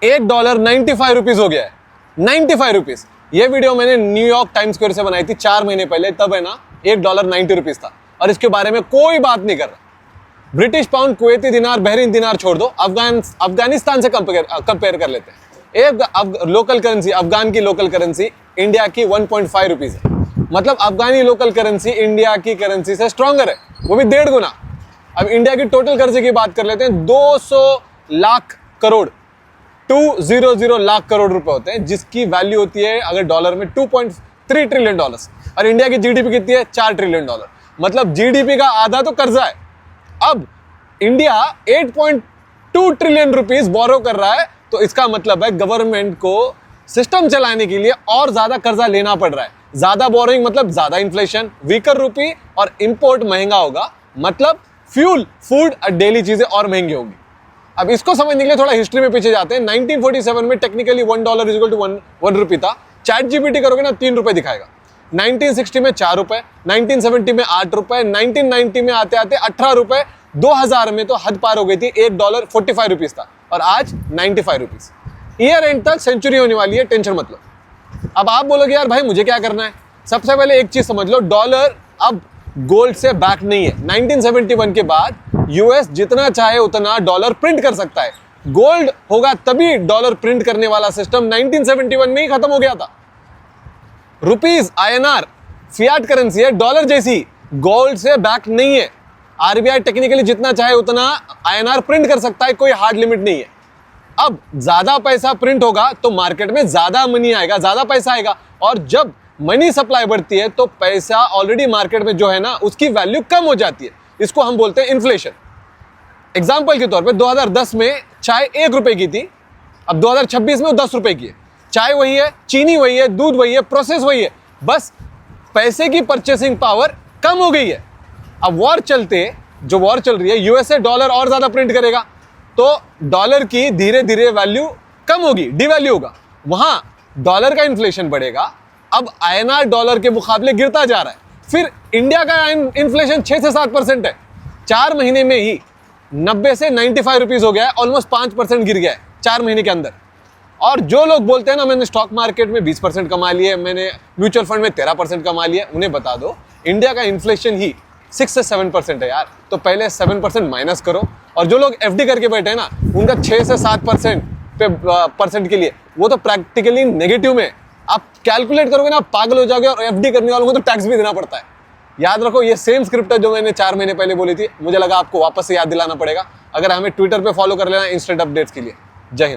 $1 95 rupees हो गया है, 95 रुपीज। ये वीडियो मैंने न्यूयॉर्क टाइम्स स्क्वायर से बनाई थी 4 महीने पहले, तब है ना $1 90 रुपीज था और इसके बारे में कोई बात नहीं कर रहा। ब्रिटिश पाउंड, कुवैती दिनार, बहरीन दिनार छोड़ दो, अफगानिस्तान से कंपेयर कर लेते हैं। एक लोकल करेंसी, अफगान की लोकल करेंसी इंडिया की 1.5 रुपीज है, मतलब अफगानी लोकल करेंसी इंडिया की करेंसी से स्ट्रॉन्गर है, वो भी 1.5 गुना। अब इंडिया की टोटल करेंसी की बात कर लेते हैं, 200 लाख करोड़, 200 लाख करोड़ रुपए होते हैं, जिसकी वैल्यू होती है अगर डॉलर में $2.3 ट्रिलियन। और इंडिया की जीडीपी कितनी है? $4 ट्रिलियन। मतलब जीडीपी का आधा तो कर्जा है। अब इंडिया 8.2 ट्रिलियन रुपीस बोरो कर रहा है, तो इसका मतलब है गवर्नमेंट को सिस्टम चलाने के लिए और ज्यादा कर्जा लेना पड़ रहा है। ज्यादा बोरिंग मतलब ज्यादा इन्फ्लेशन, वीकर रुपी और इंपोर्ट महंगा होगा, मतलब फ्यूल, फूड और डेली चीजें और महंगी होंगी। अब इसको समझने के लिए थोड़ा हिस्ट्री में पीछे जाते हैं। 1947 में टेक्निकली $1 इक्वल टू 1 रुपी था। चैट जीपीटी करोगे ना 3 रुपए दिखाएगा। 1960 में 4 रुपए, 1970 में 8 रुपए, 1990 में आते आते 18 रुपए, 2000 में तो हद पार हो गई थी, $1 45 रुपीज था और आज 95 रुपीज। ईयर एंड तक सेंचुरी होने वाली है, टेंशन मत लो। अब आप बोलोगे यार भाई मुझे क्या करना है? सबसे पहले एक चीज समझ लो, डॉलर अब गोल्ड से बैक नहीं है। 1971 के बाद यूएस जितना चाहे उतना डॉलर प्रिंट कर सकता है। गोल्ड होगा तभी डॉलर प्रिंट करने वाला सिस्टम 1971 में ही खत्म हो गया था। रुपीज, आईएनआर फियाट करेंसी है, डॉलर जैसी, गोल्ड से बैक नहीं है। आरबीआई टेक्निकली जितना चाहे उतना आईएनआर प्रिंट कर सकता है, कोई हार्ड लिमिट नहीं है। अब ज्यादा पैसा प्रिंट होगा तो मार्केट में ज्यादा मनी आएगा, ज्यादा पैसा आएगा, और जब मनी सप्लाई बढ़ती है तो पैसा ऑलरेडी मार्केट में जो है ना उसकी वैल्यू कम हो जाती है। इसको हम बोलते हैं इन्फ्लेशन। एग्जाम्पल के तौर पे 2010 में चाय 1 रुपए की थी, अब 2026 में वो 10 रुपए की है। चाय वही है, चीनी वही है, दूध वही है, प्रोसेस वही है, बस पैसे की परचेसिंग पावर कम हो गई है। अब वॉर चलते, जो वॉर चल रही है, यूएसए डॉलर और ज्यादा प्रिंट करेगा तो डॉलर की धीरे धीरे वैल्यू कम होगी, डिवैल्यू होगा, वहां डॉलर का इन्फ्लेशन बढ़ेगा। अब आईएनआर डॉलर के मुकाबले गिरता जा रहा है। फिर इंडिया का इन्फ्लेशन 6 से 7% है, 4 महीने में ही 90 से 95 रुपीज हो गया है, ऑलमोस्ट 5% गिर गया है 4 महीने के अंदर। और जो लोग बोलते हैं ना मैंने स्टॉक मार्केट में 20% कमा लिए, मैंने म्यूचुअल फंड में 13% कमा लिया, उन्हें बता दो इंडिया का इन्फ्लेशन ही 6 से 7% है यार। तो पहले 7% माइनस करो। और जो लोग एफडी करके बैठे हैं ना, उनका 6 से 7% परसेंट के लिए वो तो प्रैक्टिकली नेगेटिव में। आप कैलकुलेट करोगे ना पागल हो जाओगे, और एफडी करने वालों को तो टैक्स भी देना पड़ता है। याद रखो, ये सेम स्क्रिप्ट है जो मैंने 4 महीने पहले बोली थी, मुझे लगा आपको वापस से याद दिलाना पड़ेगा। अगर हमें ट्विटर पे फॉलो कर लेना इंस्टेंट अपडेट्स के लिए। जय हिंद।